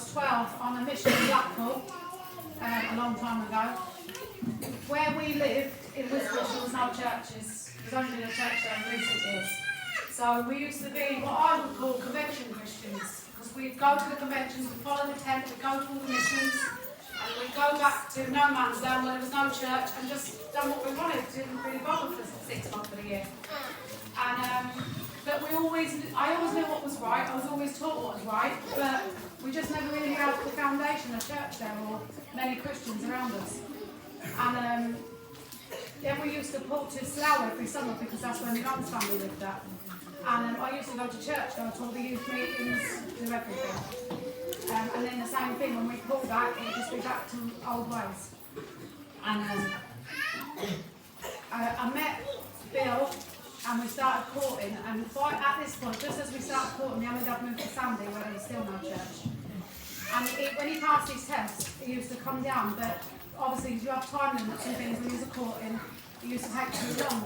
was 12 on a mission in Blackpool a long time ago. Where we lived in Wisbech, there was no churches. There's only been a church there in recent years. So we used to be what I would call convention Christians, because we'd go to the conventions, we'd follow the tent, we'd go to all the missions, and we'd go back to no man's land where there was no church and just done what we wanted. Didn't really bother for 6 months of the year. And but I always knew what was right. I was always taught what was right, but we just never really had the foundation of church there or many Christians around us. And then we used to pull to Slough every summer because that's where my mum's family lived at. And I used to go to church, go to all the youth meetings, do everything. And then the same thing, when we pulled back, it would just be back to old ways. And I met Bill, and we started courting, and at this point, just as we started courting, my mum and dad moved to Sandy, where there was still no church. And when he passed his test, he used to come down, but obviously you have time limits and things when he was courting, it used to take too long.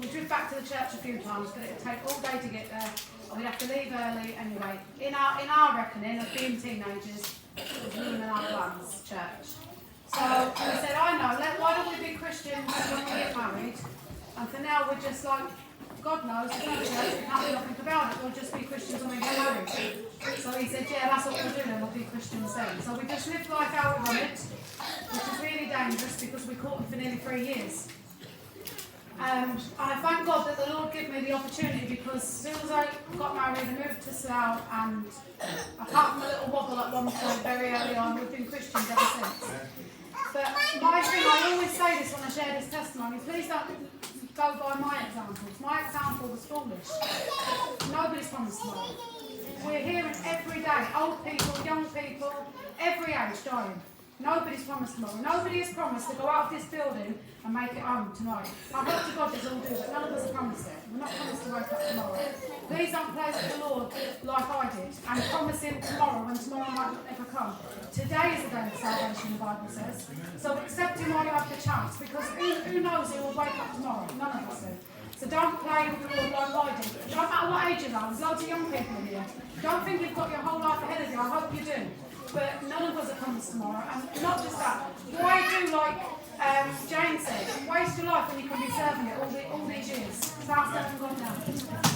We drove back to the church a few times, but it would take all day to get there, and we'd have to leave early anyway. In our reckoning of being teenagers, it was ruining our plans, church. So we said, I know, why don't we be Christians when we get married? And for now, we're just like, God knows, there's no church, we can't do nothing about it, we'll just be Christians when we get married. So he said, yeah, that's what we'll do then, we'll be Christians then. So we just lived life how we want it, which is really dangerous because we courted for nearly 3 years. And I thank God that the Lord gave me the opportunity, because as soon as I got married, I moved to Slough, and apart from a little wobble at one point very early on, we've been Christians ever since. But my thing, I always say this when I share this testimony, please don't go by my examples. My example was foolish. Nobody's promised tomorrow. We're hearing every day, old people, young people, every age dying. Nobody's promised tomorrow. Nobody is promised to go out of this building and make it home tonight. I hope to God this all do, but none of us are promised it. We're not promised to wake up tomorrow. Please don't play with the Lord like I did and promise him tomorrow when tomorrow might not ever come. Today is the day of salvation, the Bible says. So accept him while you have the chance, because who knows who will wake up tomorrow? None of us do. So don't play with the Lord like I did. Don't matter what age you are, there's loads of young people here. Don't think you've got your whole life ahead of you. I hope you do. But none of us are promised tomorrow. And not just that. Why do like Jane said, waste your life when you can be serving it all these years? So that's never gone down.